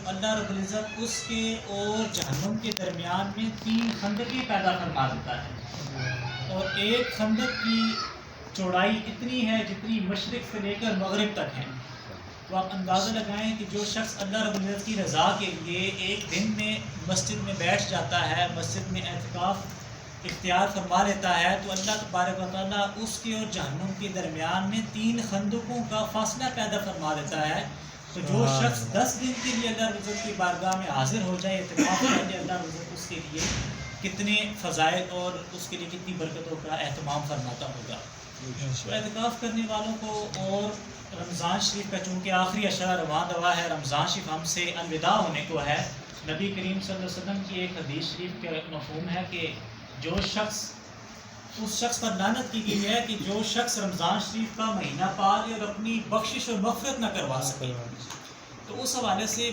اللہ رب العزت اس کے اور جہنم کے درمیان میں 3 خندقیں پیدا فرما دیتا ہے، اور ایک خندق کی چوڑائی اتنی ہے جتنی مشرق سے لے کر مغرب تک ہے۔ تو آپ اندازہ لگائیں کہ جو شخص اللہ رب العزت کی رضا کے لیے ایک دن میں مسجد میں بیٹھ جاتا ہے، مسجد میں اعتکاف اختیار فرما لیتا ہے، تو اللہ تبارک و تعالیٰ اس کے اور جہنم کے درمیان میں 3 خندقوں کا فاصلہ پیدا فرما دیتا ہے۔ تو جو شخص 10 دن کے لیے اللہ رب العزت کی بارگاہ میں حاضر ہو جائے، اعتکاف کر لے، اللہ رب العزت اس کے لیے کتنے فضائل اور اس کے لیے کتنی برکتوں کا اہتمام فرماتا ہوگا۔ تو اعتکاف کرنے والوں کو، اور رمضان شریف کا چونکہ آخری اشرا رواں دوا ہے، رمضان شریف ہم سے الوداع ہونے کو ہے، نبی کریم صلی اللہ علیہ وسلم کی ایک حدیث شریف کا مفہوم ہے کہ جو شخص، اس شخص پر لعنت کی گئی ہے کہ جو شخص رمضان شریف کا مہینہ پا لے اور اپنی بخشش اور مغفرت نہ کروا سکے۔ تو اس حوالے سے